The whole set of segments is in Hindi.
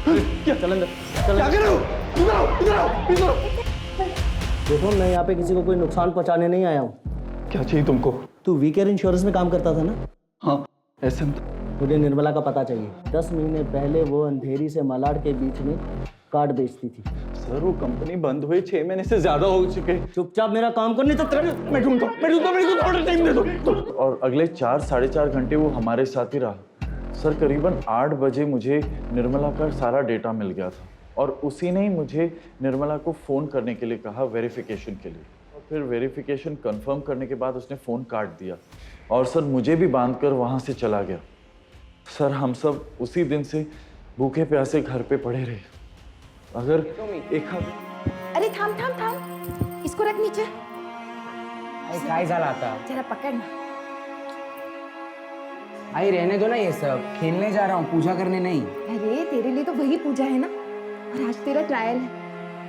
चल अंदर, चल क्या कर रहे हो? इधर आओ, इधर आओ, इधर आओ। देखो मैं यहाँ पे किसी को कोई नुकसान पहुँचाने नहीं आया हूँ। क्या चाहिए तुमको? तू वीकेयर इंश्योरेंस में काम करता था ना? हाँ, ऐसे में मुझे निर्मला का पता चाहिए। 10 महीने पहले वो अंधेरी से मलाड के बीच में कार्ड बेचती थी। सर वो कंपनी बंद हुई 6 महीने से ज्यादा हो चुके। चुपचाप मेरा काम कर, नहीं तो तेरे मैं ढूंढता हूं, मेरे को थोड़ा टाइम दे दो। और अगले 4-4.5 घंटे वो हमारे साथ ही रहा। सर करीबन 8 बजे मुझे निर्मला का सारा डेटा मिल गया था और उसी ने ही मुझे निर्मला को फ़ोन करने के लिए कहा वेरिफिकेशन के लिए। और फिर वेरिफिकेशन कंफर्म करने के बाद उसने फ़ोन काट दिया और सर मुझे भी बांधकर वहाँ से चला गया। सर हम सब उसी दिन से भूखे प्यासे घर पे पड़े रहे। अगर एक अरे थाम थाम थाम, इसको रख नीचे। काय झाला आता? जरा पकड़ ना। आई रहने दो ना ये सब, खेलने जा रहा हूँ, पूजा करने नहीं। अरे तेरे लिए तो वही पूजा है ना, और आज तेरा ट्रायल है।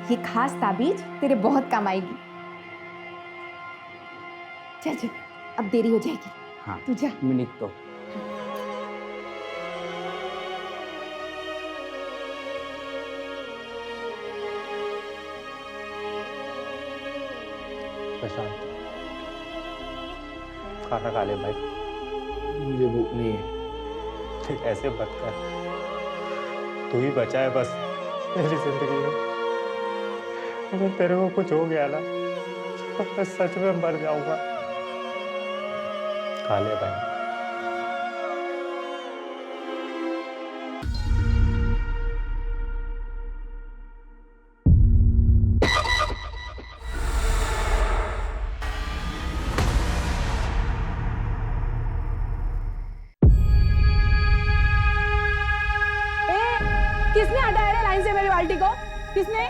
ये खास ताबीज तेरे बहुत काम आएगी। चल चल, अब देरी हो जाएगी। हाँ तू जा। मैं निकतो। प्रशांत, खाना खा ले भाई। मुझे भूख नहीं है। ऐसे मत कर, तू ही बचा है बस मेरी जिंदगी में। अगर तेरे को कुछ हो गया ना तो मैं सच में मर जाऊंगा। खा ले भाई। किसने हटाया रे लाइन से मेरी बाल्टी को? किसने?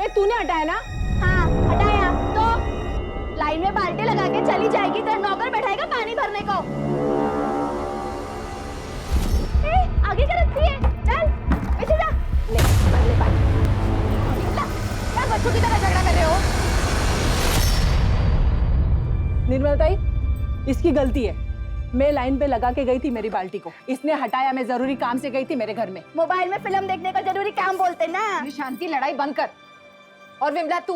ए तूने हटाया ना? हाँ हटाया तो लाइन में बाल्टी लगा के चली जाएगी, तेरा नौकर बैठाएगा पानी भरने को। ए, आगे क्या रखती है? चल पीछे जा। ले पानी। क्या बच्चों की तरह झगड़ा कर रहे हो? निर्मला ताई, इसकी गलती है। मैं लाइन पे लगा के गई थी मेरी बाल्टी को, इसने हटाया। मैं जरूरी काम से गई थी मेरे घर में। मोबाइल में फिल्म देखने का जरूरी काम बोलते ना। शांति, लड़ाई बंद कर। और विमला तू,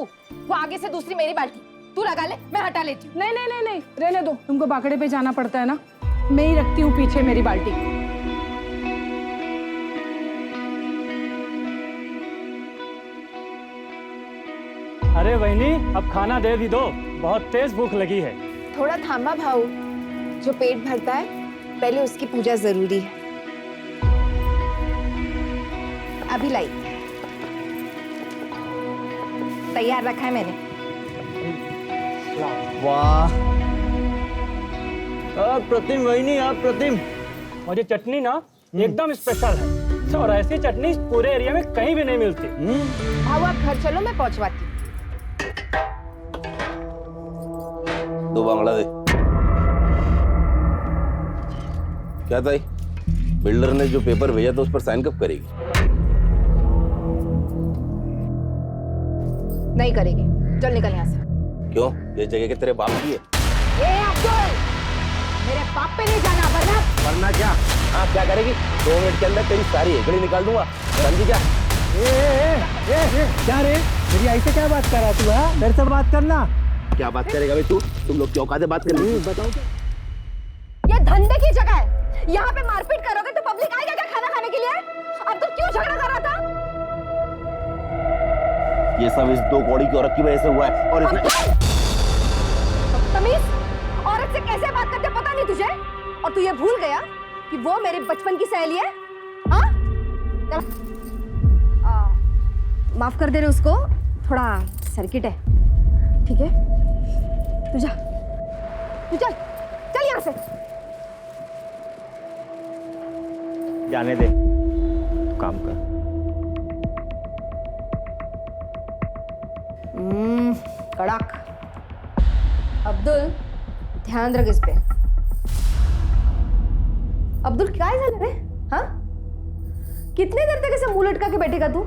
वो आगे से दूसरी मेरी बाल्टी तू लगा ले, मैं हटा लेती हूँ। नहीं नहीं नहीं नहीं, रहने दो। तुमको बाकड़े पे जाना पड़ता है ना, मैं ही रखती हूँ पीछे मेरी बाल्टी। अरे बहनी, अब खाना दे भी दो, बहुत तेज भूख लगी है। थोड़ा थामा भाऊ, जो पेट भरता है पहले उसकी पूजा जरूरी है। अभी लाई, तैयार रखा है मैंने। वाह प्रतिम वहीनी, आप प्रतिम। और ये चटनी ना एकदम स्पेशल है और ऐसी चटनी पूरे एरिया में कहीं भी नहीं मिलती। भाऊ आप घर चलो, मैं पहुंचवाती हूँ। 2 बांग्ला दे। क्या था? बिल्डर ने जो पेपर भेजा था उस पर साइन कब करेगी? नहीं करेगी, चल निकल यहाँ से। क्यों? ये जगह के तेरे बाप की है। ए अब्दुल, मेरे बाप पे नहीं जाना, वरना क्या? हाँ क्या करेगी? 2 मिनट के अंदर तेरी सारी हेकड़ी निकाल दूंगा। समझी क्या? क्या रे, मेरी आई से क्या बात कर रहा तू? हाँ, मेरे से बात करना। क्या बात करेगा भाई तू? तुम लोग क्यों औकात है बात करने की? बताओ तो। ये धंधे की जगह है। यहाँ पे मारपीट करोगे तो पब्लिक आएगा क्या खाना खाने के लिए? अब तो क्यों झगड़ा कर रहा था? ये सब इस 2 कौड़ी की औरत की वजह से हुआ है। और इसने तमीज, औरत से कैसे बात करते पता नहीं तुझे? और तू ये भूल गया कि वो मेरे बचपन की सहेली है? हाँ? माफ कर दे रहे उसको, थोड़ा सर्किट है। ठीक है, तू जा, तू चल चल यहाँ से। जाने दे, काम कर। कड़क। अब्दुल ध्यान रख इस पे। अब्दुल क्या है रे? हाँ, कितने देर तक ऐसे मुंह लटका के बैठेगा तू?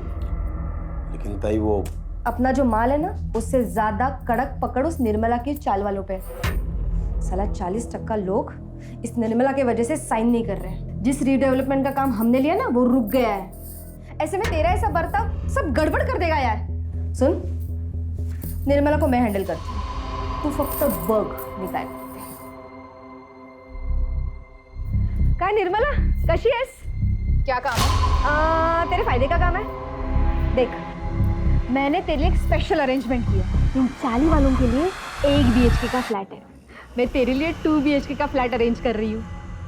लेकिन ताई वो अपना जो माल है ना, उससे ज्यादा कड़क पकड़ उस निर्मला की चाल वालों पे। साला 40% लोग इस निर्मला की वजह से साइन नहीं कर रहे हैं। जिस रीडेवलपमेंट का काम हमने लिया ना, वो रुक गया है। ऐसे में तेरा ऐसा बर्ताव सब गड़बड़ कर देगा यार। सुन, निर्मला को मैं हैंडल करती हूँ, तू फक्त बघ मी काय करते। काय निर्मला, कशी आहेस? क्या काम है? तेरे फायदे का काम है। देख, मैंने तेरे लिए एक स्पेशल अरेंजमेंट किया। इन चाली वालों के लिए 1 BHK का फ्लैट है। मैं तेरे लिए 2 BHK का फ्लैट अरेंज कर रही हूँ,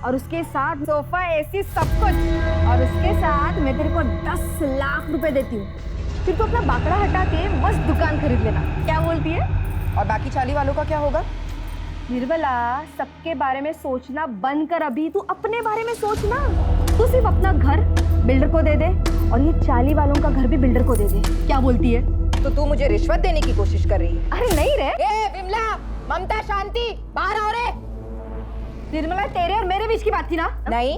और उसके साथ सोफा, AC, सब कुछ। और उसके साथ मैं तेरे को 10 लाख रुपए देती हूँ। फिर तो अपना बाकड़ा हटा के मस्त दुकान खरीद लेना। क्या बोलती है? और बाकी चाली वालों का क्या होगा? निर्मला, सबके बारे में सोचना बंद कर अभी, तू अपने बारे में सोचना। तू सिर्फ अपना घर बिल्डर को दे दे, और ये चाली वालों का घर भी बिल्डर को दे दे। क्या बोलती है? तो तू मुझे रिश्वत देने की कोशिश कर रही है? अरे नहीं रे। ए विमला, ममता, शांति, बाहर आओ रे। निर्मला, तेरे और मेरे बीच की बात थी ना? नहीं,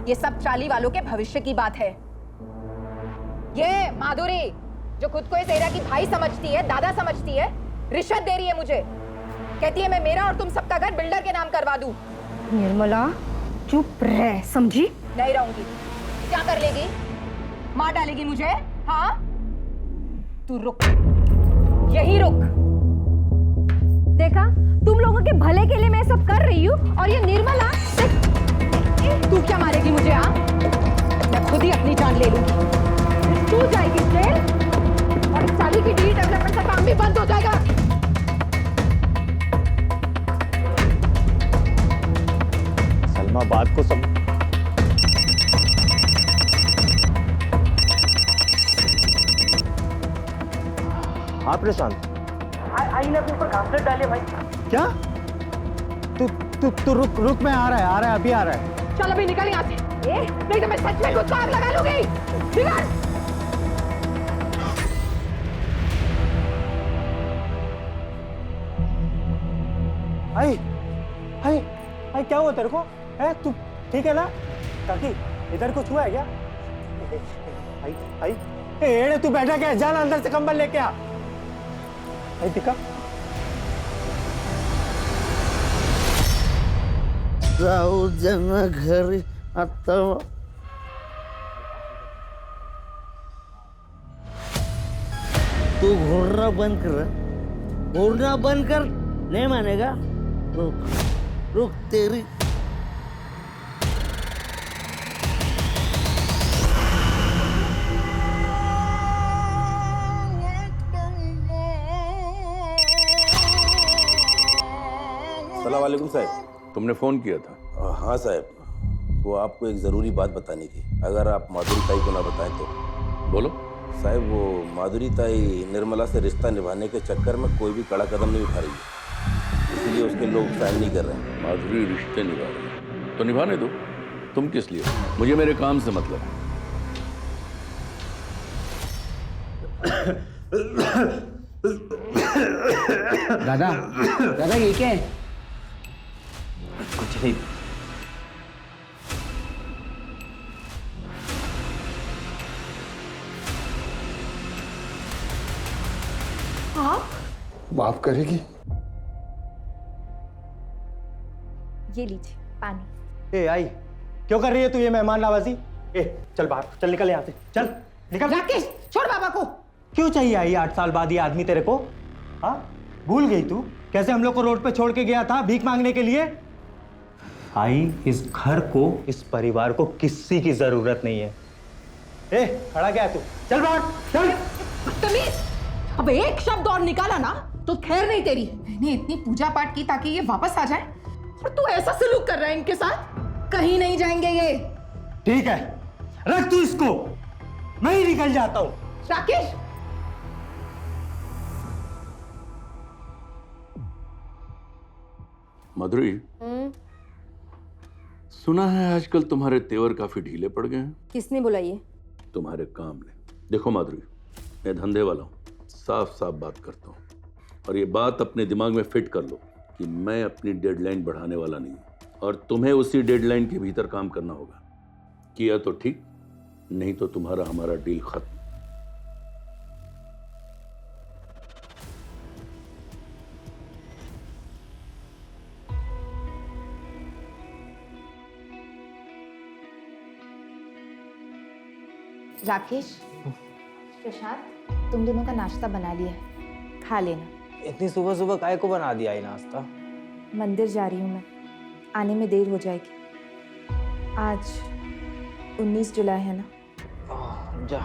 ये सब चाली वालों के भविष्य की बात है। ये माधुरी जो खुद को इस एरिया की भाई समझती है, दादा समझती है, रिश्वत दे रही है मुझे। कहती है मैं मेरा और तुम सबका घर बिल्डर के नाम करवा दूं। निर्मला, चुप रह, समझी? नहीं रहूंगी। क्या कर लेगी? मार डालेगी मुझे? हाँ, तू रुक, यही रुक। देखा, तुम लोगों के भले के लिए मैं सब कर रही हूँ, और ये निर्मला। तू क्या मारेगी मुझे? हाँ, मैं खुद ही अपनी जान ले लूंगी। तू जाएगी जेल, और इस साली की डी डेवलपमेंट का काम भी बंद हो जाएगा। सलमा, बात को सब हाँ प्रशांत, आई ने अपने ऊपर घासलेट डाले भाई। क्या? तू रुक, मैं आ रहा है, अभी आ रहा है। चल अभी निकल यहाँ से, नहीं तो मैं सच में खुद को आग लगा लूंगी। निकल। आई क्या हुआ तेरे को? है तू ठीक है ना? काकी, इधर कुछ हुआ है क्या? आई एड़े, तू बैठा क्या? जाना अंदर से कंबल लेके आ। आई दिखा। जाऊ जना घरी आता। तू घूरना बंद कर, घूरना बंद कर। नहीं मानेगा? रुक तेरी। अस्सलाम वालेकुम साहब। तुमने फोन किया था? हाँ साहब, वो आपको एक ज़रूरी बात बतानी थी, अगर आप माधुरी ताई को ना बताएं तो। बोलो। साहब, वो माधुरी ताई निर्मला से रिश्ता निभाने के चक्कर में कोई भी कड़ा कदम नहीं उठा रही है, इसलिए उसके लोग साइन नहीं कर रहे हैं। माधुरी रिश्ते निभा रही है तो निभाने दो, तुम किस लिए? मुझे मेरे काम से मतलब है। दादा ये क्या है? कुछ नहीं। माफ करेगी? ये लीजिए पानी। ए आई, क्यों कर रही है तू ये मेहमान नवाजी? ए चल बाहर, चल निकल यहाँ से, चल निकल। राकेश, छोड़ बाबा को। क्यों चाहिए आई 8 साल बाद ये आदमी तेरे को? हाँ, भूल गई तू कैसे हम लोग को रोड पे छोड़ के गया था भीख मांगने के लिए? आई, इस घर को, इस परिवार को किसी की जरूरत नहीं है। ए खड़ा क्या है तू? चल बाहर, चल। तमीज, अब एक शब्द और निकाला ना तो खैर नहीं तेरी। मैंने इतनी पूजा पाठ की ताकि ये वापस आ जाए, और तू ऐसा सलूक कर रहा है इनके साथ। कहीं नहीं जाएंगे ये। ठीक है, रख तू इसको, मैं ही निकल जाता हूं। राकेश, माधुरी, सुना है आजकल तुम्हारे तेवर काफी ढीले पड़ गए हैं। किसने बोला ये? तुम्हारे काम ने। देखो माधुरी, मैं धंधे वाला हूँ, साफ साफ बात करता हूँ, और ये बात अपने दिमाग में फिट कर लो कि मैं अपनी डेडलाइन बढ़ाने वाला नहीं हूँ, और तुम्हें उसी डेडलाइन के भीतर काम करना होगा। किया तो ठीक, नहीं तो तुम्हारा हमारा डील खत्म। राकेश, प्रशांत, तुम दोनों का नाश्ता बना लिया है, खा लेना। इतनी सुबह सुबह काय को बना दिया ये नाश्ता? मंदिर जा रही हूँ मैं, आने में देर हो जाएगी। आज 19 जुलाई है ना? जा।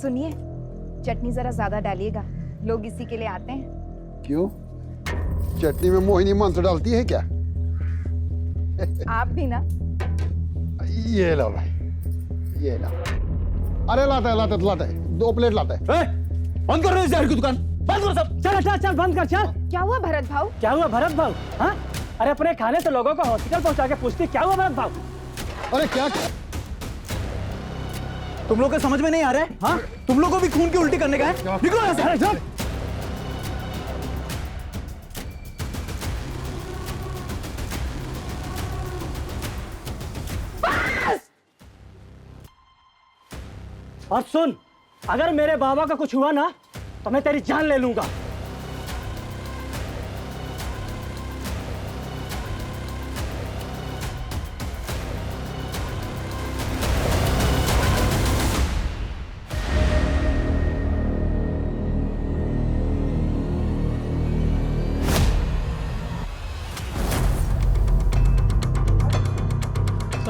सुनिए, चटनी जरा ज्यादा डालिएगा, लोग इसी के लिए आते हैं। क्यों? चटनी में मोहिनी मंत्र डालती है क्या? आप भी ना। ये लो भाई, ये लो। अरे लाता है 2 प्लेट लाता है। बंद कर रहे हो जहर की दुकान, बंद करो सब। चल बंद कर, चल। क्या हुआ भरत भाऊ? क्या हुआ भरत भाऊ? हाँ, अरे अपने खाने से लोगों को हॉस्पिटल पहुंचा के पूछती क्या हुआ भरत भाऊ? अरे क्या? तुम लोग को समझ में नहीं आ रहा है? हाँ, तुम लोग को भी खून की उल्टी करने का है? निकलो यहाँ से, चल। और सुन, अगर मेरे बाबा का कुछ हुआ ना तो मैं तेरी जान ले लूंगा।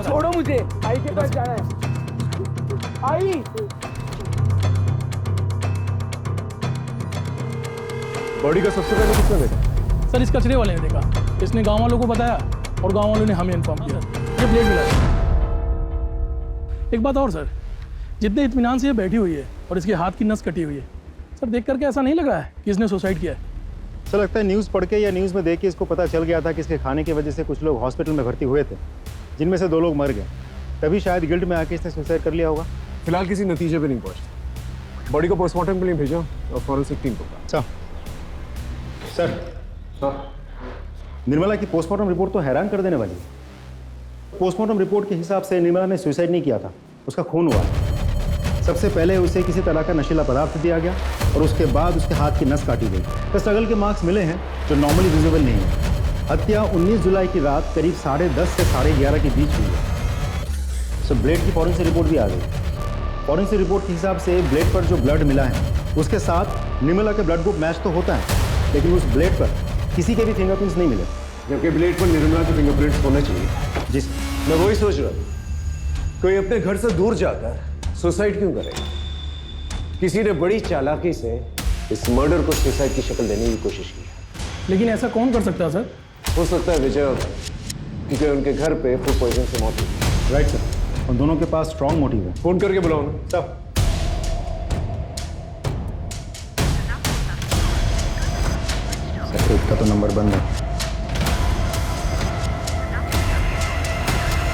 छोड़ो मुझे, आई के पास जाना है। आई बॉडी का सबसे पहले किसने देखा? सर, इस कचरे वाले ने देखा, इसने गांव वालों को बताया और गांव वालों ने हमें इन्फॉर्म किया। ये ब्लेड मिला। एक बात और सर, जितने इत्मीनान से ये बैठी हुई है और इसके हाथ की नस कटी हुई है, सर देख करके ऐसा नहीं लग रहा है कि इसने सुसाइड किया है। सर लगता है न्यूज़ पढ़ के या न्यूज़ में देख के इसको पता चल गया था कि इसके खाने की वजह से कुछ लोग हॉस्पिटल में भर्ती हुए थे, जिनमें से 2 लोग मर गए। तभी शायद गिल्ट में आके इसने सुसाइड कर लिया होगा। फिलहाल किसी नतीजे पे नहीं पहुंचे। बॉडी को पोस्टमार्टम के लिए भेजा और फॉरेंसिक टीम को। सर, निर्मला की पोस्टमार्टम रिपोर्ट तो हैरान कर देने वाली है। पोस्टमार्टम रिपोर्ट के हिसाब से निर्मला ने सुसाइड नहीं किया था, उसका खून हुआ। सबसे पहले उसे किसी तरह का नशीला पदार्थ दिया गया और उसके बाद उसके हाथ की नस काटी गई। तो स्ट्रगल के मार्क्स मिले हैं जो नॉर्मली विजिबल नहीं है। हत्या 19 जुलाई की रात करीब 10:30 से 11:30 के बीच हुई है। सो ब्लेड की फॉरेंसिक रिपोर्ट भी आ गई। फॉरेंसिक रिपोर्ट के हिसाब से ब्लेड पर जो ब्लड मिला है उसके साथ निर्मला के ब्लड ग्रुप मैच तो होता है, लेकिन उस ब्लेड पर किसी के भी फिंगरप्रिंट्स नहीं मिले, जबकि ब्लेड पर निर्मला के फिंगरप्रिंट्स होने चाहिए। जी मैं वही सोच रहा हूँ, कोई अपने घर से दूर जाकर सुसाइड क्यों करेगा? किसी ने बड़ी चालाकी से इस मर्डर को सुसाइड की शक्ल देने की कोशिश की है। लेकिन ऐसा कौन कर सकता है सर? हो सकता है विजय और क्योंकि उनके घर पे फूड पॉइजन से मौत हुई। राइट सर, और दोनों के पास स्ट्रॉन्ग मोटिव है। फोन करके बुलाओ ना। सब सर, एक का तो नंबर बंद है।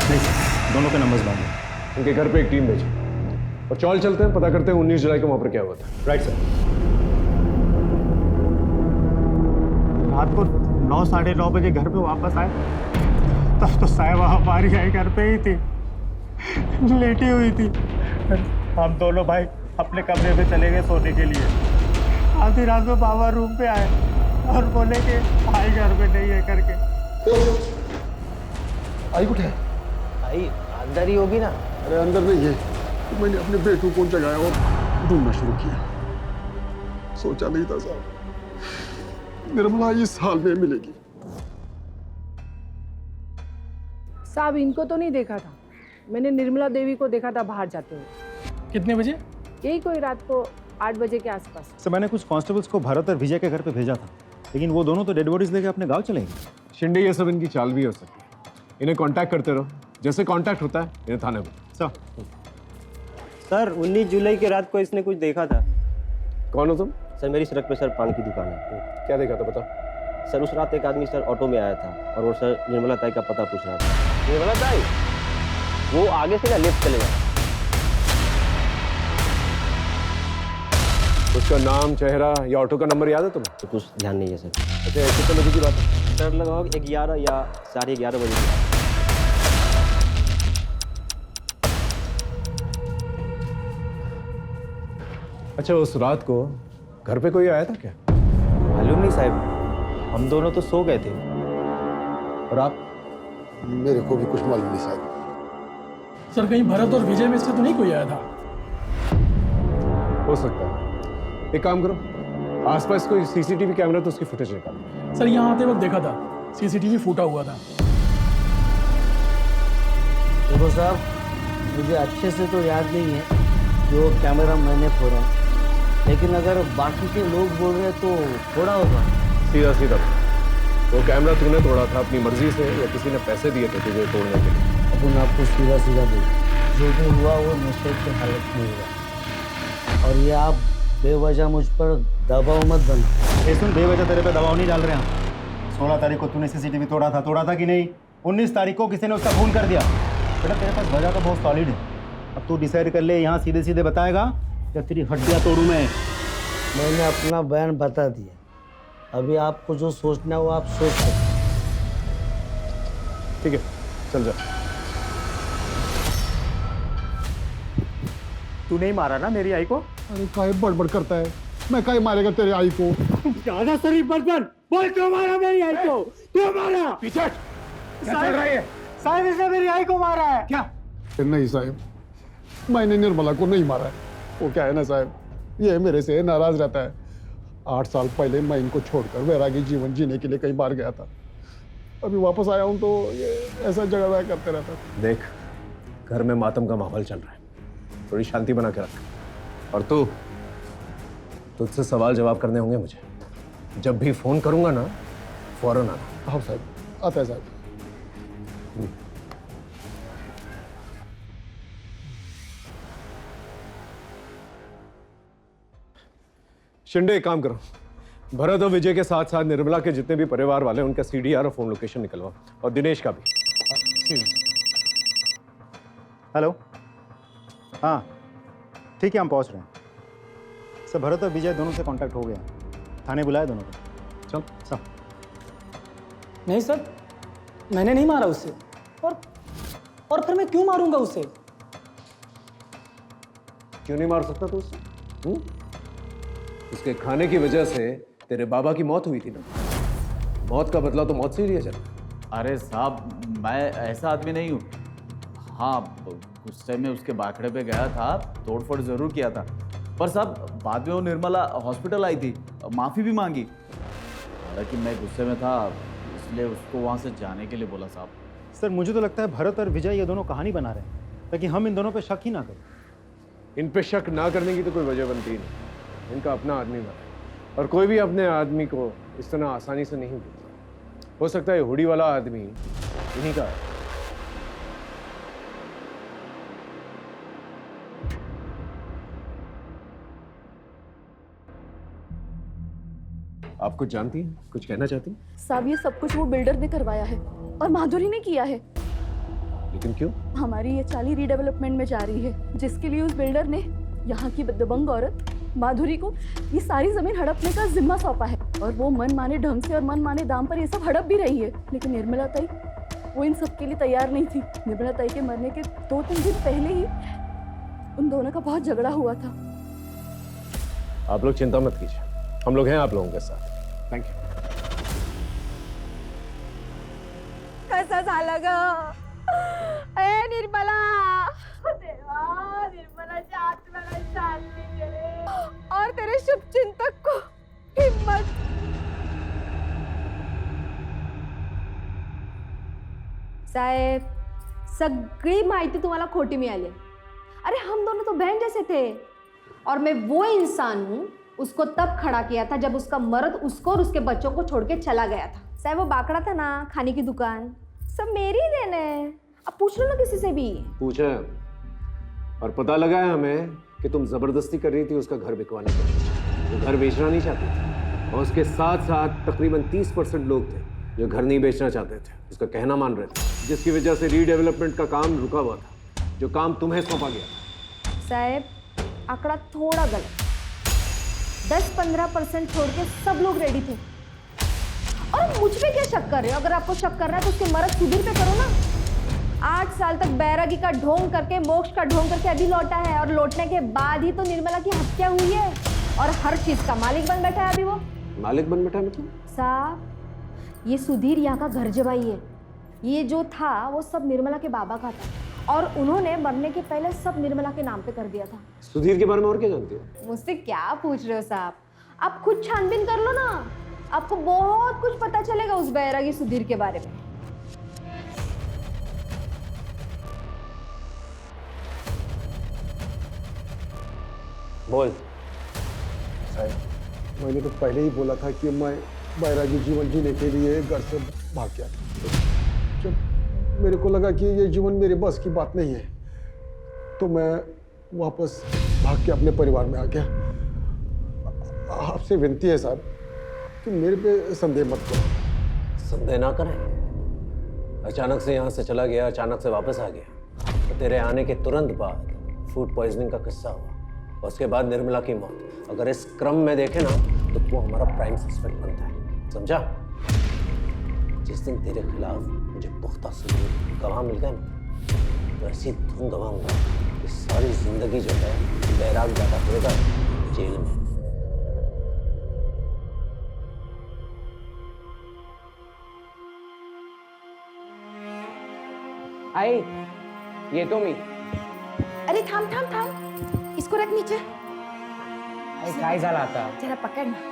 नहीं सर, दोनों के नंबर्स बंद हैं। उनके घर पे एक टीम भेजी और चौल चलते हैं, पता करते हैं 19 जुलाई को वहां पर क्या हुआ था। Right sir. रात को 9, 9:30 बजे घर पे वापस आए, तब तो साहिबा हमारी आई घर पे ही थी, लेटी हुई थी। हम दोनों भाई अपने कमरे में चले गए सोने के लिए। आधी रात में बाबा रूम पे आए और बोले कि भाई घर पे नहीं है करके। आई कुछ है? आई अंदर ही होगी ना। अरे अंदर नहीं है, तो मैंने अपने बेटू को जगाया और ढूंढना शुरू किया। सोचा नहीं था साहब निर्मला इस हाल में मिलेगी। साहब, इनको तो नहीं देखा था, मैंने निर्मला देवी को देखा था बाहर जाते हुए। कितने बजे? यही कोई रात को 8 बजे के आसपास। सर, मैंने कुछ कांस्टेबल्स को भरत और विजय के घर पे भेजा था, लेकिन वो दोनों तो डेड बॉडीज लेके अपने गांव चले गए। शिंदे ये सब इनकी चाल भी हो सकती है। इन्हें कांटेक्ट करते रहो, जैसे कांटेक्ट होता है इन्हें थाने में। सर 19 जुलाई की रात को इसने कुछ देखा था। कौन हो तुम? सर मेरी सड़क पे सर पान की दुकान है। क्या देखा था बता। सर उस रात एक आदमी सर ऑटो में आया था और वो सर निर्मला ताई का पता पूछ रहा था। निर्मला ताई, वो आगे से ना लेफ्ट चले गए। उसका नाम, चेहरा या ऑटो का नंबर याद है तुम्हें? तो कुछ ध्यान नहीं है सर। अच्छा, कितने बजे की बात है? सर लगभग 11 या 11:30 बजे की बात। अच्छा, उस रात को घर पे कोई आया था क्या? मालूम नहीं साहब, हम दोनों तो सो गए थे। और आप? मेरे को भी कुछ मालूम नहीं साहब। सर कहीं भरत और विजय में से तो नहीं कोई आया था? हो सकता है। एक काम करो, आसपास कोई सीसीटीवी कैमरा तो उसकी फुटेज निकालो। सर यहाँ आते वक्त देखा था, सीसीटीवी फूटा हुआ था। देखो साहब, मुझे अच्छे से तो याद नहीं है जो कैमरा मैंने फोड़ा, लेकिन अगर बाकी के लोग बोल रहे तो फोड़ा होगा। सीधा सीधा, वो कैमरा तूने तोड़ा था अपनी मर्जी से या किसी ने पैसे दिए थे तुझे तोड़ने के लिए? अपन आपको सीधा सीधा बोल, जो भी हुआ वो नशे की हालत में हुआ, और ये आप बेवजह मुझ पर दबाव मत बनो। ये सुन, बेवजह तेरे पे दबाव नहीं डाल रहे हम। 16 तारीख को तूने सीसीटीवी तोड़ा था कि नहीं? 19 तारीख को किसी ने उसका खून कर दिया। बेटा तेरे पास वजह तो बहुत सॉलिड है। अब तू डिसाइड कर ले, यहाँ सीधे सीधे बताएगा या तेरी हड्डियाँ तोड़ूं मैं? मैंने अपना बयान बता दिया, अभी आपको जो सोचना है वो आप सोच सकते। ठीक है, चल जा। तू नहीं मारा ना मेरी आई को? अरे काहे बड़बड़ करता है, मैं काहे मारेगा तेरे आई को? ज्यादा शरीफ बर्तन बोल, क्यों मारा मेरी आई को? क्यों मारा? पीछे क्या चल रहा है? साहब इसने मेरी आई को मारा है। क्या? नहीं साहब, मैंने निर्मला को नहीं मारा है। वो क्या है ना साहब, ये मेरे से नाराज रहता है। 8 साल पहले मैं इनको छोड़कर वैरागी जीवन जीने के लिए कई बार गया था। अभी वापस आया हूँ तो ये ऐसा झगड़ा करते रहता है। देख, घर में मातम का माहौल चल रहा है, थोड़ी शांति बना के रख। और तुझसे सवाल जवाब करने होंगे मुझे। जब भी फोन करूंगा ना, फौरन आना। हाँ साहब, आता है साहब। शिंदे, एक काम करो, भरत और विजय के साथ साथ निर्मला के जितने भी परिवार वाले हैं उनका सीडीआर और फोन लोकेशन निकलवा, और दिनेश का भी। हेलो, हाँ ठीक है, हम पहुंच रहे हैं। सर भरत और विजय दोनों से कांटेक्ट हो गया, थाने बुलाया दोनों को। चल सब। नहीं सर, मैंने नहीं मारा उससे, और फिर मैं क्यों मारूंगा उससे? क्यों नहीं मार सकता तू उससे? उसके खाने की वजह से तेरे बाबा की मौत हुई थी ना। मौत का बदला तो मौत से ही लिया जाता। अरे साहब, मैं ऐसा आदमी नहीं हूँ। हाँ, गुस्से में उसके बाखड़े पे गया था, तोड़फोड़ जरूर किया था, पर साहब बाद में वो निर्मला हॉस्पिटल आई थी, माफ़ी भी मांगी। हालांकि मैं गुस्से में था, इसलिए उसको वहाँ से जाने के लिए बोला साहब। सर मुझे तो लगता है भरत और विजय ये दोनों कहानी बना रहे हैं ताकि हम इन दोनों पे शक ही ना करें। इन पे शक ना करने की तो कोई वजह बनती ही नहीं। इनका अपना आदमी मरा है, और कोई भी अपने आदमी को इस तरह आसानी से नहीं भूलता। हो सकता है हुडी वाला आदमी इन्हीं का है। आप कुछ जानती हैं, कुछ कहना चाहती हैं? साहब ये सब कुछ वो बिल्डर ने करवाया है और माधुरी ने किया है। लेकिन क्यों? हमारी ये चाली रीडेवलपमेंट में जा रही है, जिसके लिए उस बिल्डर ने यहाँ की दबंग औरत माधुरी को ये सारी जमीन हड़पने का जिम्मा सौंपा है, और वो मन माने ढंग से और मन माने दाम पर ये सब हड़प भी रही है। लेकिन निर्मला ताई वो इन सब के लिए तैयार नहीं थी। निर्मला ताई के मरने के 2-3 दिन पहले ही उन दोनों का बहुत झगड़ा हुआ था। आप लोग चिंता मत कीजिए, हम लोग हैं आप लोगों के साथ। Thank you. कैसा झालं ग? ए निर्मला, देवा, निर्मलाच्या आत्म्याला शांती दे और तेरे शुभ चिंतक को हिम्मत। साहेब, सगळी माहिती तुम्हाला खोटी मिळाली। अरे हम दोनों तो बहन जैसे थे, और मैं वो इंसान हूँ उसको तब खड़ा किया था जब उसका मर्द उसको और उसके बच्चों को छोड़ के चला गया था। साहब वो बाकड़ा था ना, खाने की दुकान, सब मेरी ही देन है। अब पूछ लो ना किसी से भी। पूछा है, और पता लगा है हमें कि तुम जबरदस्ती कर रही थी उसका घर बिकवाने के लिए। वो घर बेचना नहीं चाहती थी, और उसके साथ साथ तकरीबन 30% लोग थे जो घर नहीं बेचना चाहते थे, उसका कहना मान रहे थे, जिसकी वजह से रीडेवलपमेंट का काम रुका हुआ था, जो काम तुम्हें सौंपा गया। साहब आंकड़ा थोड़ा गलत, 10-15% छोड़ के सब लोग रेडी थे। और मुझ पे क्या शक कर रहे हो? अगर आपको शक करना है तो उसके मर्द सुधीर पे करो ना। 8 साल तक बैरागी का ढोंग करके, मोक्ष का ढोंग करके अभी लौटा है, और लौटने के बाद ही तो निर्मला की हत्या हुई है, और हर चीज का मालिक बन बैठा है अभी वो। मालिक बन बैठा मतलब? साहब ये सुधीर यहाँ का घर जवाई है। ये जो था वो सब निर्मला के बाबा का था और उन्होंने मरने के पहले सब निर्मला के नाम पे कर दिया था। सुधीर के बारे में और क्या जानती हो? मुझसे क्या पूछ रहे हो साहब? आप खुद छानबीन कर लो ना, आपको बहुत कुछ पता चलेगा उस बैरागी सुधीर के बारे में। बोल। साहब मैंने तो पहले ही बोला था कि मैं बैरागी जीवन जीने के लिए घर से भाग गया। जब मेरे को लगा कि ये जीवन मेरे बस की बात नहीं है तो मैं वापस भाग के अपने परिवार में आ गया। आपसे विनती है साहब कि मेरे पे संदेह मत करो। संदेह ना करें। अचानक से यहाँ से चला गया, अचानक से वापस आ गया। तो तेरे आने के तुरंत बाद फूड पॉइजनिंग का किस्सा हुआ, उसके बाद निर्मला की मौत। अगर इस क्रम में देखे ना तो वो हमारा प्राइम सस्पेक्ट बनता है, समझा? जिस दिन तेरे खिलाफ मुझे पुख्ता सबूत गवाह मिल गए ना तो ऐसी धुन गवाऊंगा कि सारी जिंदगी जो है बैराग जाता पड़ेगा जेल में। आई ये तो मी अरे थाम थाम थाम, इसको रख नीचे। आई काय झाला आता? जरा पकड़ना।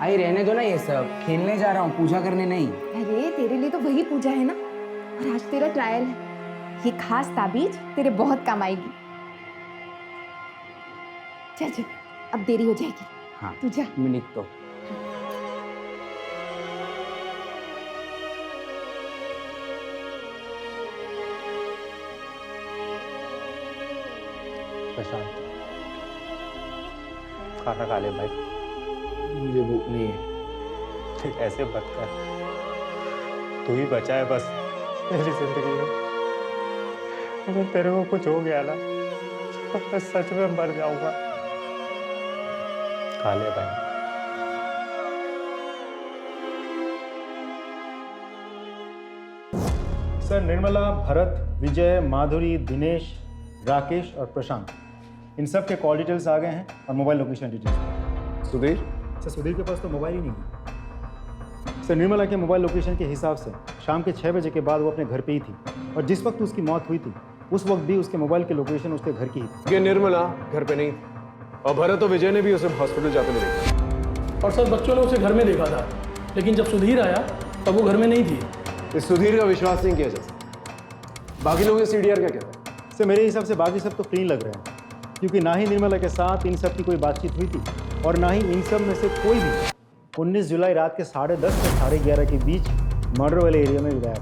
आई रहने दो ना ये सब, खेलने जा रहा हूँ, पूजा करने नहीं। अरे तेरे लिए तो वही पूजा है ना, और आज तेरा ट्रायल है। ये खास ताबीज तेरे बहुत काम आएगी। चल चल, अब देरी हो जाएगी। हाँ तू जा। मैं निकता हूँ। प्रशांत, खाना खा ले भाई। मुझे भूख नहीं है। ऐसे मत कर, तू ही बचा है बस मेरी जिंदगी में। अगर तेरे को कुछ हो गया ना तो मैं सच में मर जाऊंगा। खा ले भाई। सर, निर्मला, भरत, विजय, माधुरी, दिनेश, राकेश और प्रशांत, इन सब के कॉल डिटेल्स आ गए हैं और mobile location details. Sudhir? Sir, Sudhir के पास तो मोबाइल ही नहीं है। सर, निर्मला के मोबाइल लोकेशन के हिसाब से शाम के 6 बजे के बाद वो अपने घर पे ही थी और जिस वक्त उसकी मौत हुई थी उस वक्त भी उसके मोबाइल की लोकेशन उसके घर की ही थी। ये निर्मला घर पे नहीं थी और भरत और विजय ने भी उसे हॉस्पिटल जाते हुए देखा। और सर बच्चों ने उसे घर में देखा था, लेकिन जब सुधीर आया तब वो घर में नहीं थी। इस सुधीर का विश्वास नहीं किया जा सकता। बाकी लोग सीडीआर क्या कहते हैं? सर, मेरे हिसाब से बाकी सब तो फ्री लग रहे हैं क्योंकि ना ही निर्मला के साथ इन सब की कोई बातचीत हुई थी और ना ही इन सब में से कोई भी 19 जुलाई रात के 10:30 से 11:30 के बीच मर्डर वाले एरिया में गया।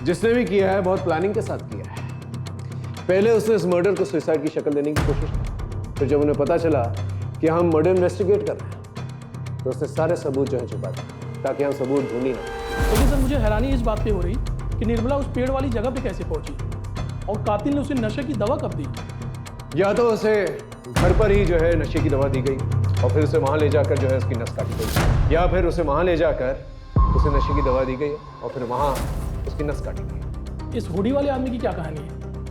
जिसने भी किया है बहुत प्लानिंग के साथ किया है। पहले उसने इस मर्डर को सुसाइड की शक्ल देने की कोशिश की, फिर जब उन्हें पता चला कि हम मर्डर इन्वेस्टिगेट कर रहे हैं तो उसने सारे सबूत जो है छुपा दिए ताकि हम सबूत ढूंढ ही ना। लेकिन सर मुझे हैरानी इस बात पे हो रही कि निर्मला उस पेड़ वाली जगह पे कैसे पहुंची और कातिल ने उसे नशे की दवा कब दी? या तो उसे घर पर ही जो है नशे की दवा दी गई और फिर उसे वहां ले जाकर जो है उसकी नस काटी गई, या फिर उसे वहां ले जाकर उसे नशे की दवा दी गई और फिर वहां उसकी नस काटी गई। इस हुडी वाले आदमी की क्या कहानी है?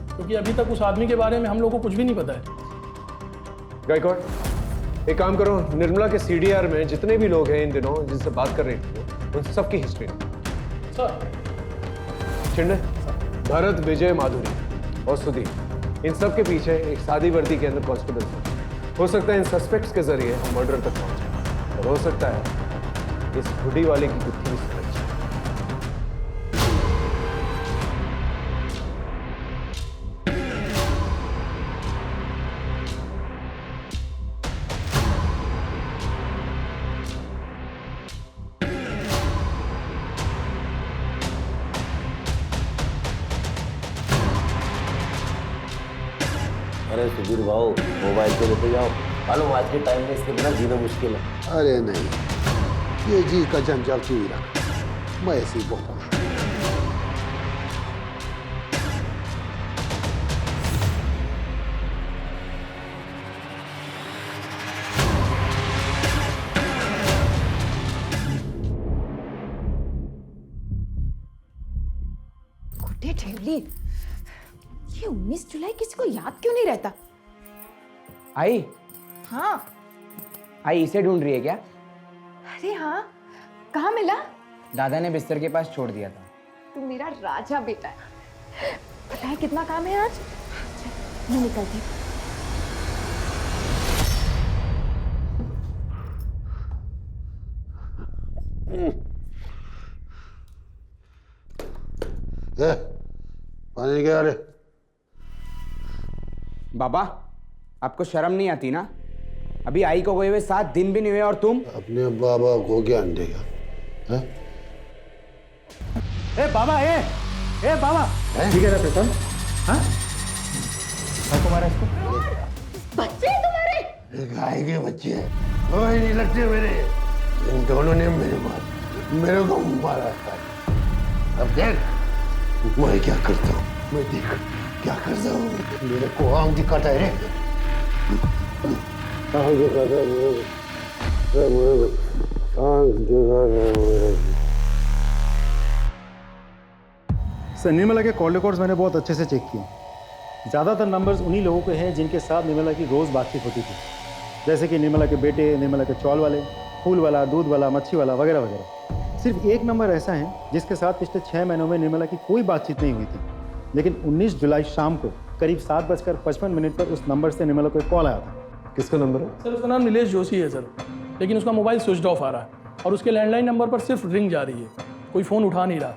क्योंकि अभी तक उस आदमी के बारे में हम लोग को कुछ भी नहीं पता है। गायकवाड़, एक काम करो, निर्मला के सीडीआर में जितने भी लोग हैं इन दिनों जिनसे बात कर रही थी उन सबकी हिस्ट्री सर। चिंडे, भरत, विजय, माधुरी और सुधीर, इन सब के पीछे एक सादी वर्दी के अंदर कांस्टेबल था। हो सकता है इन सस्पेक्ट्स के जरिए हम मर्डर तक पहुंचे और हो सकता है इस हुडी वाले की गुत्थी भी सुलझ जाए। अरे सुधीर भाऊ, मोबाइल पे लेते जाओ, मालूम आज के टाइम में इसके बिना जीना मुश्किल है। अरे नहीं, ये जी का जंजाल क्यों ही रखा, मैं ऐसे ही बहुत खुश हूं। कुठे ठेवली? ये 19 जुलाई किसी को याद क्यों नहीं रहता? आई, हाँ। आई इसे ढूंढ रही है क्या? अरे हाँ, कहाँ मिला? दादा ने बिस्तर के पास छोड़ दिया था। तू मेरा राजा बेटा है। पता है कितना काम है आज? चल, मैं निकलती हूँ। पानी क्या रे? बाबा, आपको शर्म नहीं आती ना? अभी आई को गए हुए 7 दिन भी नहीं हुए और तुम अपने बाबा को ज्ञान देगा? है? ए बाबा, ए बाबा, ठीक है ना प्रीतम? हाँ? तुम्हारा इसको बच्चे हैं तुम्हारे? गाय के बच्चे हैं, कोई नहीं लगते मेरे। इन दोनों ने मेरे को मारा था। अब देख मैं क्या करता हूँ, मैं देख क्या करता हूँ। मेरे को आम दिखाता है रे, आम दिखाता है मेरे को, आम दिखाता है मेरे को। सर, निर्मला के कॉल रिकॉर्ड्स मैंने बहुत अच्छे से चेक किए। ज़्यादातर नंबर्स उन्हीं लोगों के हैं जिनके साथ निर्मला की रोज़ बातचीत होती थी, जैसे कि निर्मला के बेटे, निर्मला के चौल वाले, फूल वाला, दूध वाला, मच्छी वाला वगैरह वगैरह। सिर्फ एक नंबर ऐसा है जिसके साथ पिछले 6 महीनों में निर्मला की कोई बातचीत नहीं हुई थी, लेकिन 19 जुलाई शाम को करीब 7:55 पर उस नंबर से निर्मला को एक कॉल आया था। किसका नंबर है? सर उसका नाम नीलेश जोशी है सर, लेकिन उसका मोबाइल स्विच ऑफ आ रहा है और उसके लैंडलाइन नंबर पर सिर्फ रिंग जा रही है, कोई फ़ोन उठा नहीं रहा।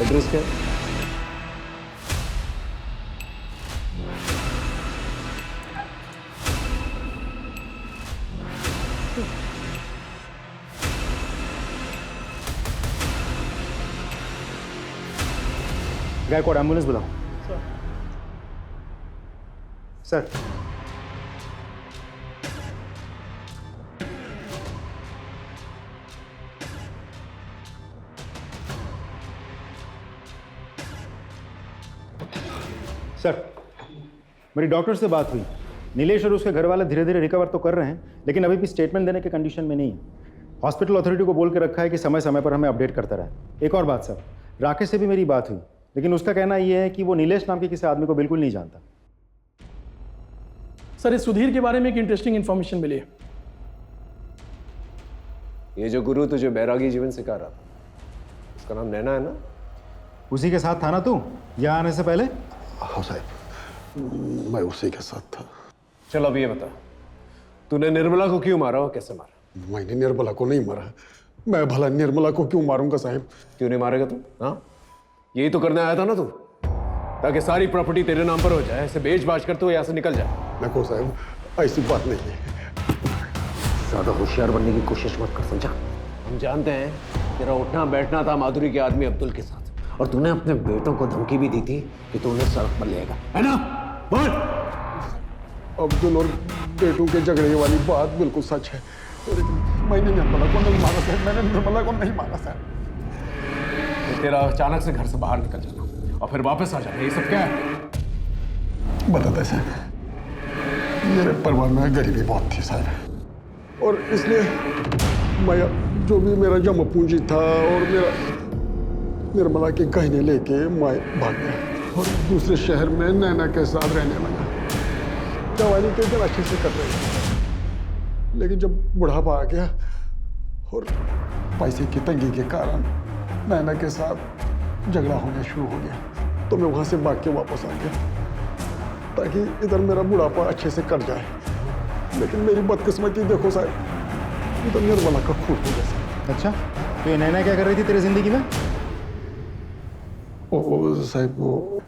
एड्रेस क्या है? गायकवाड़, एम्बुलेंस बुलाओ। सर, सर, मेरी डॉक्टर से बात हुई। नीलेश और उसके घर वाले धीरे धीरे रिकवर तो कर रहे हैं, लेकिन अभी भी स्टेटमेंट देने के कंडीशन में नहीं है। हॉस्पिटल अथॉरिटी को बोल के रखा है कि समय समय पर हमें अपडेट करता रहे। एक और बात सर, राकेश से भी मेरी बात हुई, लेकिन उसका कहना यह है कि वो नीलेश नाम के किसी आदमी को बिल्कुल नहीं जानता। सर, इस सुधीर के बारे में एक इंटरेस्टिंग इन्फॉर्मेशन मिली है। ये जो गुरु तुझे बैरागी जीवन सिखा रहा था, उसका नाम नैना है ना? उसी के साथ था ना तू यहाँ आने से पहले? हाँ साहब, मैं उसी के साथ था। चल अब ये बता, तूने निर्मला को क्यों मारा और कैसे मारा? मैंने निर्मला को नहीं मारा। मैं भला निर्मला को क्यों मारूंगा साहब? क्यों नहीं मारेगा तू? हाँ, यही तो करने आया था ना तू, ताकि सारी प्रॉपर्टी तेरे नाम पर हो जाए, ऐसे बेच बाच कर तू यहाँ से निकल जाए। देखो साहब, ऐसी बात नहीं है। ज्यादा होशियार बनने की कोशिश मत कर, समझा? हम जानते हैं तेरा उठना बैठना था माधुरी के आदमी अब्दुल के साथ, और तूने अपने बेटों को धमकी भी दी थी कि तू उन्हें सड़क पर लेगा, है ना? बोल। अब्दुल और बेटों के झगड़े वाली बात बिल्कुल सच है, मैंने निर्मला को नहीं मारा साहब। मैंने निर्मला को नहीं मारा साहब। तो तेरा अचानक से घर से बाहर निकल जाना और फिर वापस आ जाना, ये सब क्या है? बताते साहब, मेरे परिवार में गरीबी बहुत थी साहब, और इसलिए मैं जो भी मेरा जमा पूंजी था और मेरा निर्मला के गहने लेके मैं भाग गया और दूसरे शहर में नैना के साथ रहने लगा। जवानी के दिन अच्छे से कर रही थी, लेकिन जब बुढ़ापा आ गया और पैसे की तंगी के कारण नैना के साथ झगड़ा होना शुरू हो गया, तो मैं वहाँ से भाग के वापस आ गया ताकि इधर मेरा बुढ़ापा अच्छे से कट जाए। लेकिन मेरी बदकिस्मती देखो साहब, इधर निर्मला का खून हो गया साहब। अच्छा, तो ये नैना क्या कर रही थी तेरी जिंदगी में? ओ साहब, वो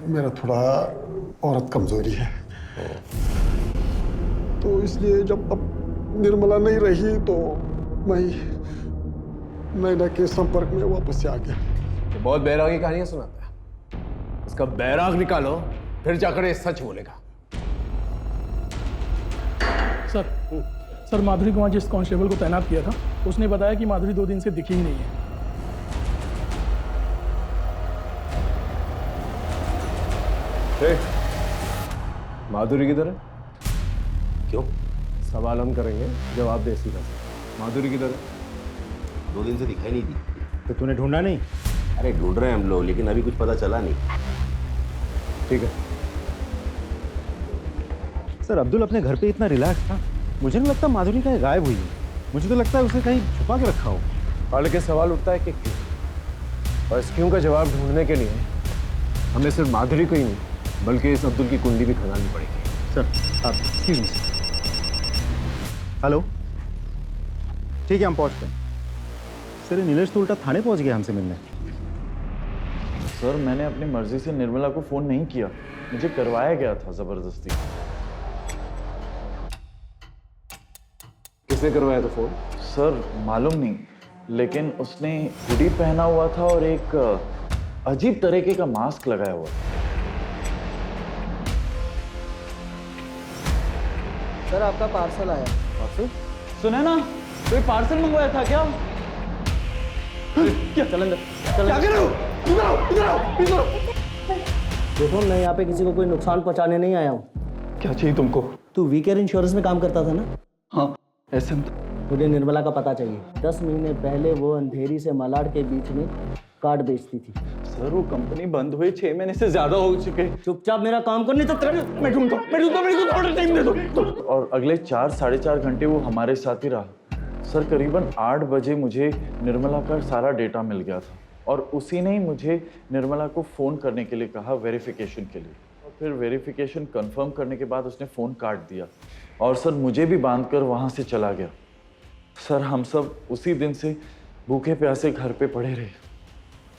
मेरा थोड़ा औरत कमजोरी है, तो इसलिए जब अब निर्मला नहीं रही तो मैं नैना के संपर्क में वापस से आ गया। तो बहुत बैरागी कहानियां सुनाता है, इसका बैराग निकालो, फिर जाकर ये सच बोलेगा। सर, माधुरी को वहाँ जिस कांस्टेबल को तैनात किया था, उसने बताया कि माधुरी 2 दिन से दिखी ही नहीं है। माधुरी किधर है? क्यों? सवाल हम करेंगे, जवाब दे सीधा सा। माधुरी किधर है? 2 दिन से दिखाई नहीं दी। तो तूने ढूंढा नहीं? अरे ढूंढ रहे हैं हम लोग, लेकिन अभी कुछ पता चला नहीं। ठीक है सर, अब्दुल अपने घर पे इतना रिलैक्स था, मुझे नहीं लगता माधुरी कहीं गायब हुई है। मुझे तो लगता है उसे कहीं छुपा के रखा हो। और लेकिन सवाल उठता है कि क्यों, और इस क्यों का जवाब ढूंढने के लिए हमें सिर्फ माधुरी को ही नहीं बल्कि इस अब्दुल की कुंडली भी खंगालनी पड़ेगी। सर आप एक्सक्यूज मी। हेलो, ठीक है हम पहुंचते हैं। सर ये नीलेश तो उल्टा थाने पहुंच गया हमसे मिलने। सर मैंने अपनी मर्जी से निर्मला को फोन नहीं किया, मुझे करवाया गया था जबरदस्ती। किसने करवाया था फोन? सर मालूम नहीं, लेकिन उसने हुडी पहना हुआ था और एक अजीब तरीके का मास्क लगाया हुआ था। सर आपका पार्सल आया। पार्सल? सुना ना, कोई पार्सल मंगवाया था क्या? क्या चल अंदर, चल अंदर। इधर आओ, इधर आओ, इधर आओ। देखो मैं यहाँ पे किसी को कोई नुकसान पहुँचाने नहीं आया हूँ। क्या चाहिए तुमको? तू वीकेयर इंश्योरेंस में काम करता था ना? हाँ ऐसे में। मुझे निर्मला का पता चाहिए। 10 महीने पहले वो अंधेरी से मलाड के बीच में कार्ड बेचती थी। सर वो कंपनी बंद हुए 6 महीने से ज्यादा हो चुके। चुपचाप मेरा काम करने तो मैं ढूंढता मेरे को थोड़ा टाइम दे दो। और अगले 4-4.5 घंटे वो हमारे साथ ही रहा। सर करीबन 8 बजे मुझे निर्मला का सारा डेटा मिल गया था और उसी ने ही मुझे निर्मला को फ़ोन करने के लिए कहा वेरिफिकेशन के लिए। और फिर वेरिफिकेशन कंफर्म करने के बाद उसने फ़ोन काट दिया और सर मुझे भी बांध कर वहाँ से चला गया। सर हम सब उसी दिन से भूखे प्यासे घर पे पड़े रहे।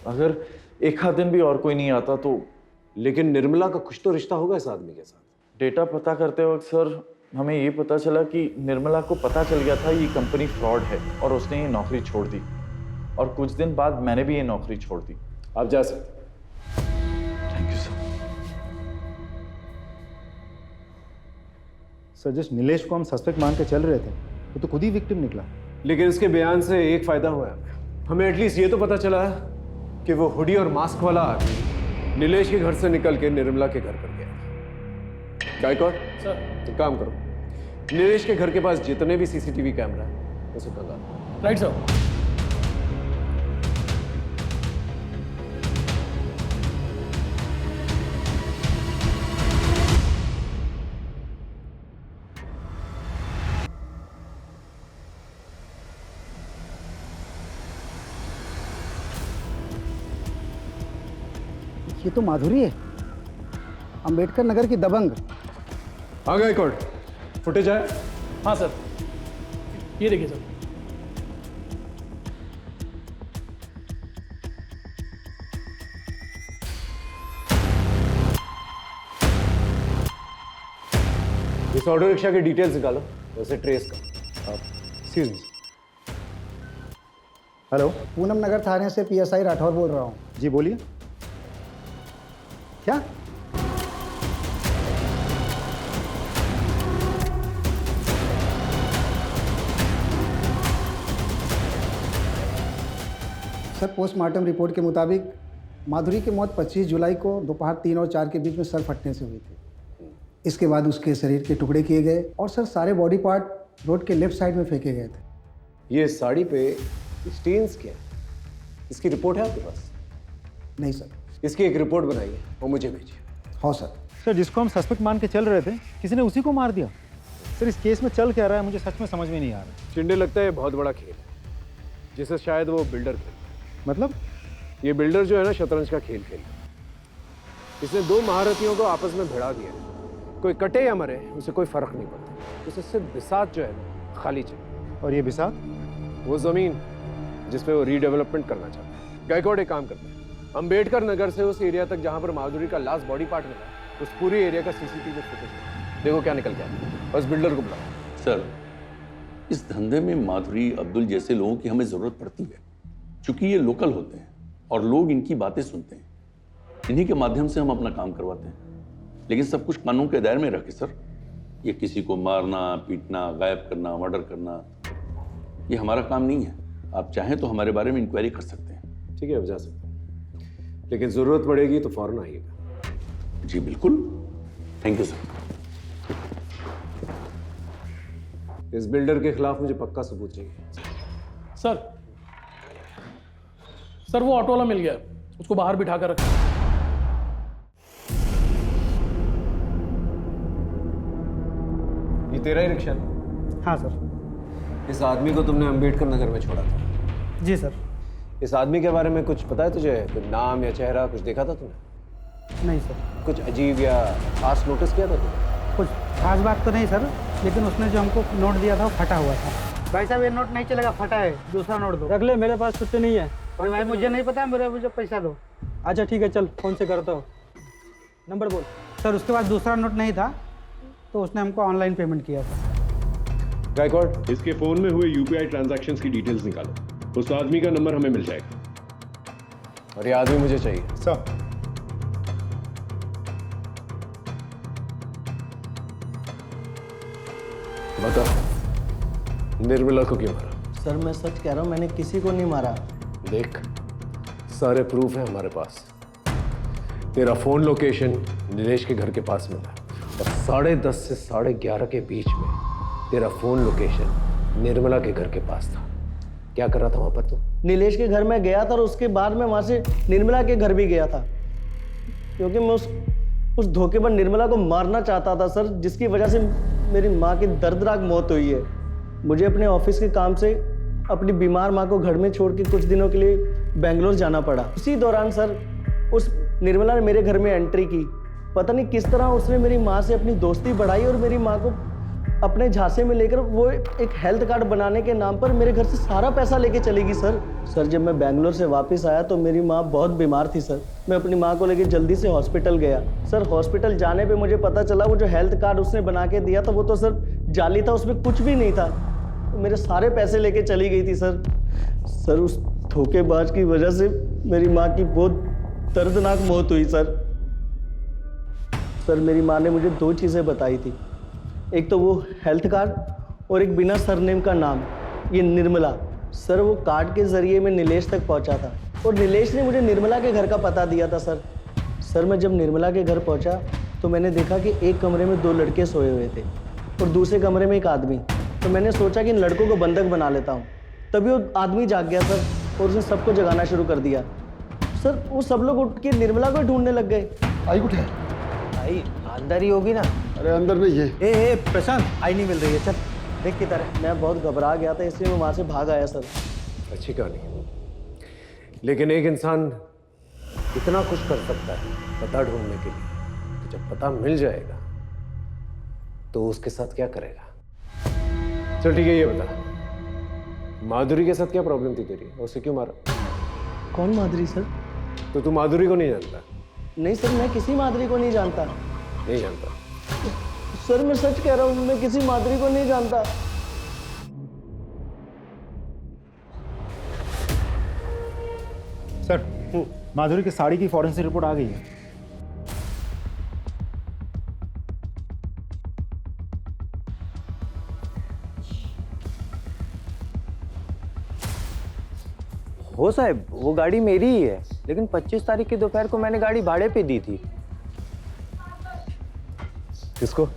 अगर एक आध दिन भी और कोई नहीं आता तो। लेकिन निर्मला का कुछ तो रिश्ता होगा इस आदमी के साथ। डेटा पता करते वक्त सर हमें ये पता चला कि निर्मला को पता चल गया था ये कंपनी फ्रॉड है और उसने ये नौकरी छोड़ दी। और कुछ दिन बाद मैंने भी ये नौकरी छोड़ दी। आप जा सकते। Thank you sir. सर जिस नीलेश को हम सस्पेक्ट मान के चल रहे थे वो तो खुद ही विक्टिम निकला। लेकिन इसके बयान से एक फायदा हुआ है, हमें एटलीस्ट ये तो पता चला कि वो हुडी और मास्क वाला आदमी नीलेश के घर से निकल के निर्मला के घर पर गया। गायकवाड़ सर एक काम करो, नीलेश के घर के पास जितने भी सीसीटीवी कैमरा है उसे खंगालो। Right sir. ये तो माधुरी है, अंबेडकर नगर की दबंग। हाँ गायकवाड़, फुटेज आया? हाँ सर, ये देखिए सर। इस ऑटो रिक्शा की डिटेल्स निकालो, वैसे ट्रेस का। Excuse me. हेलो, पूनम नगर थाने से PSI राठौर बोल रहा हूँ। जी बोलिए। क्या? सर पोस्टमार्टम रिपोर्ट के मुताबिक माधुरी की मौत 25 जुलाई को दोपहर 3 और 4 के बीच में सर फटने से हुई थी। इसके बाद उसके शरीर के टुकड़े किए गए और सर सारे बॉडी पार्ट रोड के लेफ्ट साइड में फेंके गए थे। ये साड़ी पे स्टेन्स क्या है? इसकी रिपोर्ट है आपके पास? नहीं सर। इसकी एक रिपोर्ट बनाइए और मुझे भेजिए। हाँ सर। सर जिसको हम सस्पेक्ट मान के चल रहे थे किसी ने उसी को मार दिया। सर इस केस में चल क्या रहा है मुझे सच में समझ में नहीं आ रहा। चिंडे लगता है बहुत बड़ा खेल है जिसे शायद वो बिल्डर खेल। मतलब? ये बिल्डर जो है ना शतरंज का खेल खेल, इसने 2 महारथियों को आपस में भिड़ा दिया। कोई कटे या मरे उसे कोई फर्क नहीं पड़ता, उसे सिर्फ बिसात जो है ना खाली चाहिए। और ये बिसात? वो जमीन जिसपे वो रीडेवलपमेंट करना चाहता है। गायकवाड़ एक काम करते हैं, अंबेडकर नगर से उस एरिया तक जहां पर माधुरी का लास्ट बॉडी पार्ट मिला, उस पूरी एरिया का सीसीटीवी फुटेज देखो क्या निकल गया। और उस बिल्डर को बुलाओ। सर इस धंधे में माधुरी अब्दुल जैसे लोगों की हमें जरूरत पड़ती है, क्योंकि ये लोकल होते हैं और लोग इनकी बातें सुनते हैं। इन्हीं के माध्यम से हम अपना काम करवाते हैं, लेकिन सब कुछ कानून के दायरे में रखे सर। ये किसी को मारना, पीटना, गायब करना, मर्डर करना, ये हमारा काम नहीं है। आप चाहें तो हमारे बारे में इंक्वायरी कर सकते हैं। ठीक है, अब जा सकते हैं, लेकिन जरूरत पड़ेगी तो फौरन आइएगा। जी बिल्कुल, थैंक यू सर। इस बिल्डर के खिलाफ मुझे पक्का सबूत चाहिए। सर वो ऑटो वाला मिल गया, उसको बाहर बिठा कर रखा। ये तेरा ही रिक्शा? हाँ सर। इस आदमी को तुमने अंबेडकर नगर में छोड़ा था। जी सर। इस आदमी के बारे में कुछ पता है तुझे? कोई नाम या चेहरा कुछ देखा था तूने? नहीं सर। कुछ अजीब या खास नोटिस किया था तूने? कुछ खास बात तो नहीं सर, लेकिन उसने जो हमको नोट दिया था वो फटा हुआ था। भाई साहब ये नोट नहीं चलेगा, फटा है, दूसरा नोट दो। रख ले, मेरे पास कुछ नहीं है। अरे भाई मुझे नहीं पता, मुझे पैसा दो। अच्छा ठीक है, चल फोन से करता हूँ। नंबर बोल। सर उसके बाद दूसरा नोट नहीं था तो उसने हमको ऑनलाइन पेमेंट किया था। गायकवाड़, इसके फोन में हुए यूपीआई ट्रांजैक्शंस की डिटेल्स निकालो। उस आदमी का नंबर हमें मिल जाएगा। और ये आदमी मुझे चाहिए। सर बता, निर्मला को क्यों मारा? सर मैं सच कह रहा हूँ, मैंने किसी को नहीं मारा। देख, सारे प्रूफ है हमारे पास। तेरा फोन लोकेशन नीलेश के घर के पास मिला और 10:30 से 11:30 के बीच में तेरा फोन लोकेशन निर्मला के घर के पास था। क्या कर रहा था वहां पर तू? नीलेश के घर में गया था और उसके बाद में वहां से निर्मला के घर भी गया था, क्योंकि मैं उस धोखेबाज निर्मला को मारना चाहता था सर, जिसकी वजह से मेरी माँ की दर्दनाक मौत हुई है। मुझे अपने ऑफिस के काम से अपनी बीमार माँ को घर में छोड़ के कुछ दिनों के लिए बेंगलोर जाना पड़ा। उसी दौरान सर उस निर्मला ने मेरे घर में एंट्री की। पता नहीं किस तरह उसने मेरी माँ से अपनी दोस्ती बढ़ाई और मेरी माँ को अपने झांसे में लेकर वो एक हेल्थ कार्ड बनाने के नाम पर मेरे घर से सारा पैसा लेके चली गई सर। जब मैं बेंगलोर से वापस आया तो मेरी माँ बहुत बीमार थी सर। मैं अपनी माँ को लेकर जल्दी से हॉस्पिटल गया सर। हॉस्पिटल जाने पे मुझे पता चला वो जो हेल्थ कार्ड उसने बना के दिया था वो तो सर जाली था, उसमें कुछ भी नहीं था। मेरे सारे पैसे लेके चली गई थी सर। उस धोखेबाज की वजह से मेरी माँ की बहुत दर्दनाक मौत हुई सर। मेरी माँ ने मुझे 2 चीज़ें बताई थी, एक तो वो हेल्थ कार्ड और एक बिना सरनेम का नाम, ये निर्मला। सर वो कार्ड के ज़रिए मैं नीलेश तक पहुंचा था और नीलेश ने मुझे निर्मला के घर का पता दिया था सर। मैं जब निर्मला के घर पहुंचा तो मैंने देखा कि एक कमरे में 2 लड़के सोए हुए थे और दूसरे कमरे में एक आदमी। तो मैंने सोचा कि इन लड़कों को बंधक बना लेता हूँ। तभी वो आदमी जाग गया सर और उसने सबको जगाना शुरू कर दिया सर। वो सब लोग उठ के निर्मला को ढूंढने लग गए। आई उठे आई अंदर ही होगी ना? अरे अंदर नहीं है। ए प्रशांत, आई नहीं मिल रही है, चल देख किधर है। मैं बहुत घबरा गया था इसलिए मैं वहां से भाग आया सर। अच्छी कहानी, लेकिन एक इंसान कितना कुछ कर सकता है पता ढूंढने के लिए, तो जब पता मिल जाएगा तो उसके साथ क्या करेगा? चल ठीक है, ये बता, माधुरी के साथ क्या प्रॉब्लम थी तेरी? उसे क्यों मारा? कौन माधुरी सर? तो तू माधुरी को नहीं जानता? नहीं सर, मैं किसी माधुरी को नहीं जानता। नहीं जानता? सर मैं सच कह रहा हूँ, मैं किसी माधुरी को नहीं जानता। सर माधुरी की साड़ी की फॉरेंसिक रिपोर्ट आ गई है। हो साहब, वो गाड़ी मेरी ही है, लेकिन 25 तारीख की दोपहर को मैंने गाड़ी भाड़े पे दी थी। किसको?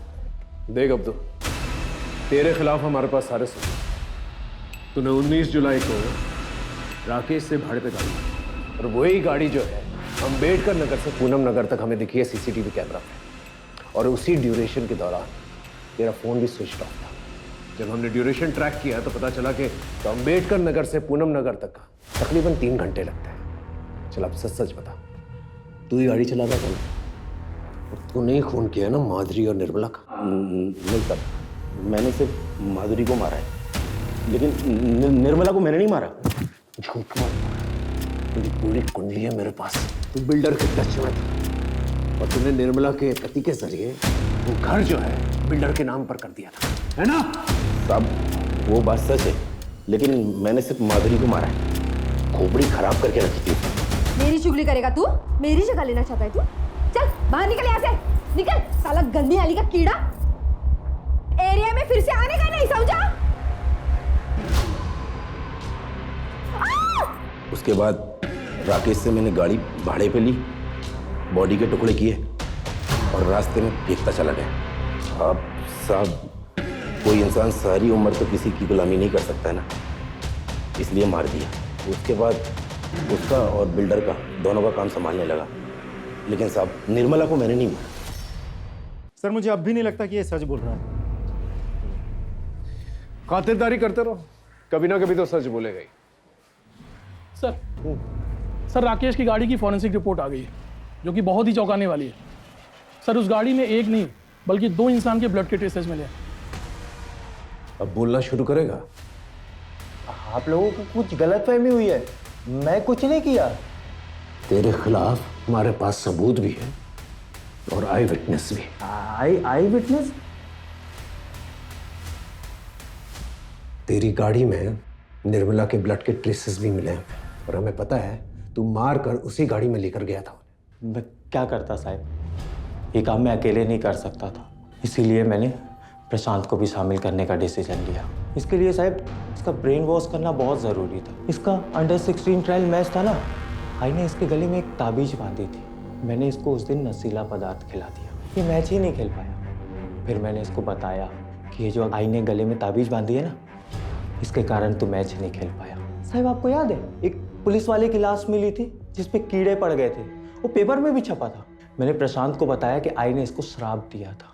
देख अब तो तेरे खिलाफ हमारे पास सारे सबूत। तूने 19 जुलाई को राकेश से भाड़े पे गाड़ी ली और वही गाड़ी जो है अंबेडकर नगर से पूनम नगर तक हमें दिखी है सीसीटीवी कैमरा पे। और उसी ड्यूरेशन के दौरान तेरा फोन भी स्विच ऑफ था। जब हमने ड्यूरेशन ट्रैक किया तो पता चला कि तो अंबेडकर नगर से पूनम नगर तक का तकरीबन 3 घंटे लगते हैं। चल अब सच सच बता, तू ही गाड़ी चला रहा था ना? तूने ही खून किया ना माधुरी और निर्मला का? नहीं सर, मैंने सिर्फ माधुरी को मारा है, लेकिन निर्मला को मैंने नहीं मारा। झूठ मत, तेरी पूरी कुंडली है मेरे पास। तू बिल्डर के टच में था और तूने निर्मला के पति के जरिए वो घर जो है बिल्डर के नाम पर कर दिया था, है ना? साहब वो बात सच है, लेकिन मैंने सिर्फ माधुरी को मारा है। खोपड़ी खराब करके रखी थी। मेरी चुगली करेगा तू? मेरी जगह लेना चाहता है तू? चल बाहर निकल यहाँ से, निकल साला गंदी नाली का कीड़ा। एरिया में फिर से आने का नहीं, समझा? उसके बाद राकेश से मैंने गाड़ी भाड़े पे ली, बॉडी के टुकड़े किए और रास्ते में फेंकता चला गया। अब साहब कोई इंसान सारी उम्र तो किसी की गुलामी नहीं कर सकता है ना, इसलिए मार दिया। उसके बाद उसका और बिल्डर का दोनों का काम संभालने लगा, लेकिन साहब निर्मला को मैंने नहीं मारा। सर मुझे अब भी नहीं लगता कि ये सच बोल रहा है। खातिरदारी करते रहो, कभी ना कभी तो सच बोलेगा ही। सर राकेश की गाड़ी की फॉरेंसिक रिपोर्ट आ गई है, जो कि बहुत ही चौंकाने वाली है। सर उस गाड़ी में एक नहीं बल्कि 2 इंसान के ब्लड के ट्रेसेस मिले हैं। अब बोलना शुरू करेगा? आप लोगों को कुछ गलतफहमी हुई है, मैं कुछ नहीं किया। तेरे खिलाफ हमारे पास सबूत भी है और आई विटनेस भी। आई विटनेस? तेरी गाड़ी में निर्मला के ब्लड के ट्रेसेस भी मिले हैं और हमें पता है तू मार कर उसी गाड़ी में लेकर गया था। मैं क्या करता साहब, ये काम मैं अकेले नहीं कर सकता था, इसीलिए मैंने प्रशांत को भी शामिल करने का डिसीजन लिया। इसके लिए साहब इसका ब्रेन वॉश करना बहुत ज़रूरी था। इसका अंडर 16 ट्रायल मैच था ना, आई ने इसके गले में एक ताबीज बांधी थी। मैंने इसको उस दिन नशीला पदार्थ खिला दिया, ये मैच ही नहीं खेल पाया। फिर मैंने इसको बताया कि ये जो आई ने गले में ताबीज बांधी है ना, इसके कारण तो मैच नहीं खेल पाया। साहब आपको याद है एक पुलिस वाले की लाश मिली थी जिसपे कीड़े पड़ गए थे, वो पेपर में भी छपा था। मैंने प्रशांत को बताया कि आई ने इसको श्राप दिया था।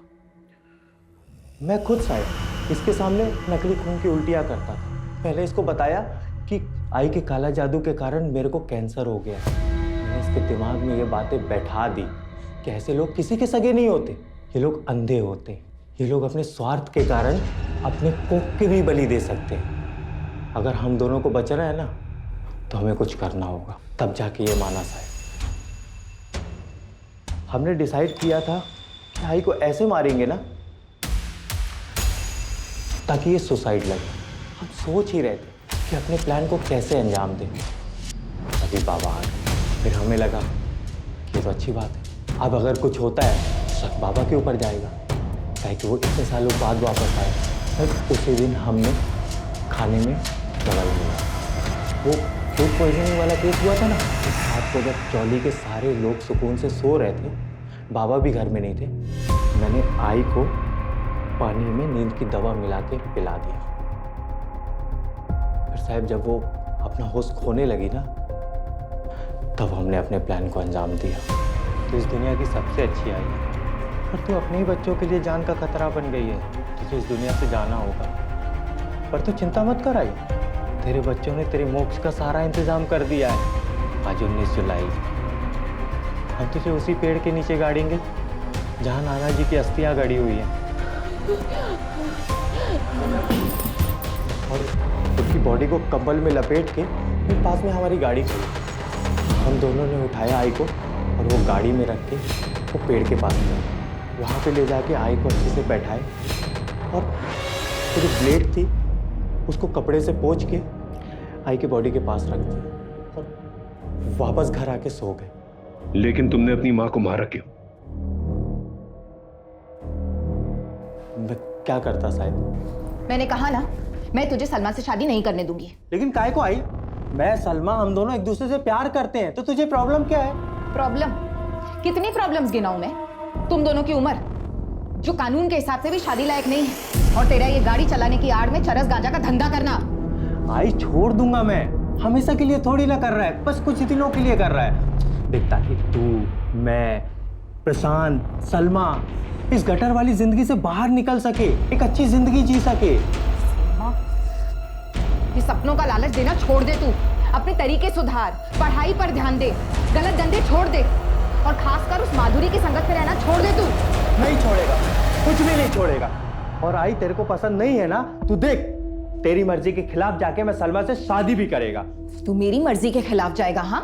मैं खुद साहब इसके सामने नकली खून की उल्टियाँ करता था। पहले इसको बताया कि आई के काला जादू के कारण मेरे को कैंसर हो गया। मैंने इसके दिमाग में ये बातें बैठा दी कि ऐसे लोग किसी के सगे नहीं होते, ये लोग अंधे होते, ये लोग अपने स्वार्थ के कारण अपने कोख के भी बलि दे सकते हैं। अगर हम दोनों को बचना है ना तो हमें कुछ करना होगा। तब जाके ये माना साहब। हमने डिसाइड किया था कि आई को ऐसे मारेंगे ना ताकि ये सुसाइड लगे। हम सोच ही रहे थे कि अपने प्लान को कैसे अंजाम दें। अभी बाबा आ गए, फिर हमें लगा कि ये तो अच्छी बात है। अब अगर कुछ होता है शक बाबा के ऊपर जाएगा, कि वो इतने सालों बाद वापस आए। उसी दिन हमने खाने में दवाई मिला, वो फूड पॉइजनिंग वाला केस हुआ था ना, इस रात को जब चौली के सारे लोग सुकून से सो रहे थे, बाबा भी घर में नहीं थे, मैंने आई को पानी में नींद की दवा मिला के पिला दिया। फिर साहब जब वो अपना होश खोने लगी ना, तब हमने अपने प्लान को अंजाम दिया। तो इस दुनिया की सबसे अच्छी आई है, पर तू अपने ही बच्चों के लिए जान का खतरा बन गई है। तुझे इस दुनिया से जाना होगा, पर तू चिंता मत कर आई, तेरे बच्चों ने तेरे मोक्ष का सारा इंतजाम कर दिया है। आज 19 जुलाई, हम तुझे उसी पेड़ के नीचे गाड़ेंगे जहाँ नाना जी की अस्थियाँ गड़ी हुई हैं, और उसकी बॉडी को कंबल में लपेट के पास में हमारी गाड़ी खड़ी। हम दोनों ने उठाया आई को और वो गाड़ी में रख के वो पेड़ के पास गए। वहाँ पे ले जाके आई को अच्छे से बैठाए और वो जो ब्लेड थी उसको कपड़े से पोंछ के आई की बॉडी के पास रख दिया और वापस घर आके सो गए। लेकिन तुमने अपनी माँ को मारा क्यों? मैं क्या करता साहब? मैंने कहा ना, मैं तुझे सलमा से शादी नहीं करने दूंगी। लेकिन काहे को आई? मैं सलमा हम दोनों एक दूसरे से प्यार करते हैं, तो तुझे प्रॉब्लम क्या है? प्रॉब्लम? कितनी प्रॉब्लम्स गिनाऊं मैं? तुम दोनों की उम्र जो कानून के हिसाब से भी शादी लायक नहीं है, और तेरा ये गाड़ी चलाने की आड़ में चरस गांजा का धंधा करना। आई छोड़ दूंगा मैं, हमेशा के लिए थोड़ी ना कर रहा है, बस कुछ दिनों के लिए कर रहा है। देख ताकि तू, मैं, प्रशांत, सलमा इस गटर वाली जिंदगी से बाहर निकल सके, एक अच्छी जिंदगी जी सके। ये सपनों का लालच देना छोड़ दे तू, अपने तरीके सुधार, पढ़ाई पर ध्यान दे, गलत धंधे छोड़ दे, और खासकर उस माधुरी की संगत में रहना छोड़ दे तू। नहीं छोड़ेगा, कुछ भी नहीं छोड़ेगा। और आई तेरे को पसंद नहीं है ना, तू देख तेरी मर्जी के खिलाफ जाके मैं सलमा से शादी भी करेगा। तू मेरी मर्जी के खिलाफ जाएगा? हाँ,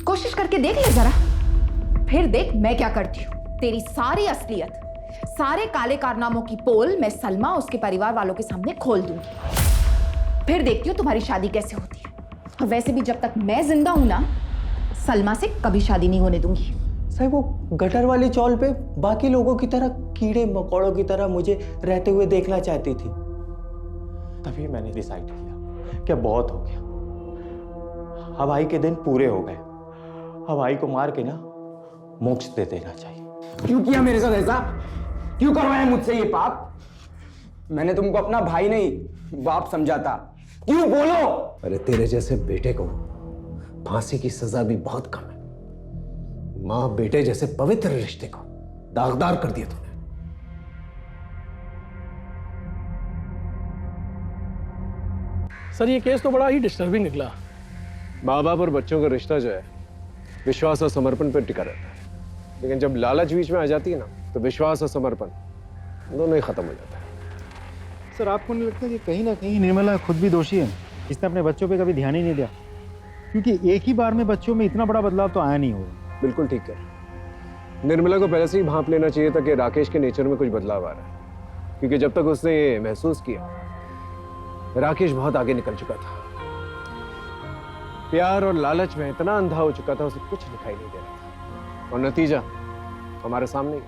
कोशिश करके देख ले जरा, फिर देख मैं क्या करती हूँ। तेरी सारी असलियत, सारे काले कारनामों की पोल मैं सलमा उसके परिवार वालों के सामने खोल दूंगी। फिर देखती हूँ तुम्हारी शादी कैसे होती है। और वैसे भी जब तक मैं जिंदा हूं ना, सलमा से कभी शादी नहीं होने दूंगी। साहब वो गटर वाली चौल पे बाकी लोगों की तरह कीड़े मकोड़ों की तरह मुझे रहते हुए देखना चाहती थी। तभी मैंने डिसाइड किया कि बहुत हो गया, अब आई के दिन पूरे हो गए, अब आई को मार के ना मोक्ष दे देना चाहिए। क्यों किया मेरे साथ ऐसा? क्यों करवाया मुझसे ये पाप? मैंने तुमको अपना भाई नहीं बाप समझा था। क्यों बोलो? अरे तेरे जैसे बेटे को फांसी की सजा भी बहुत कम है। मां बेटे जैसे पवित्र रिश्ते को दागदार कर दिया तूने। सर ये केस तो बड़ा ही डिस्टर्बिंग निकला। माँ बाप और बच्चों का रिश्ता जो है विश्वास और समर्पण पर टिका रहता है, लेकिन जब लालच बीच में आ जाती है ना तो विश्वास और समर्पण दोनों ही खत्म हो जाता है। सर आपको नहीं लगता कि कहीं ना कहीं निर्मला खुद भी दोषी है? इसने अपने बच्चों पे कभी ध्यान ही नहीं दिया, क्योंकि एक ही बार में बच्चों में इतना बड़ा बदलाव तो आया नहीं होगा। बिल्कुल ठीक है, निर्मला को पहले से ही भांप लेना चाहिए था कि राकेश के नेचर में कुछ बदलाव आ रहा है, क्योंकि जब तक उसने ये महसूस किया राकेश बहुत आगे निकल चुका था। प्यार और लालच में इतना अंधा हो चुका था उसे कुछ दिखाई नहीं दे रहा था, और नतीजा हमारे सामने ही।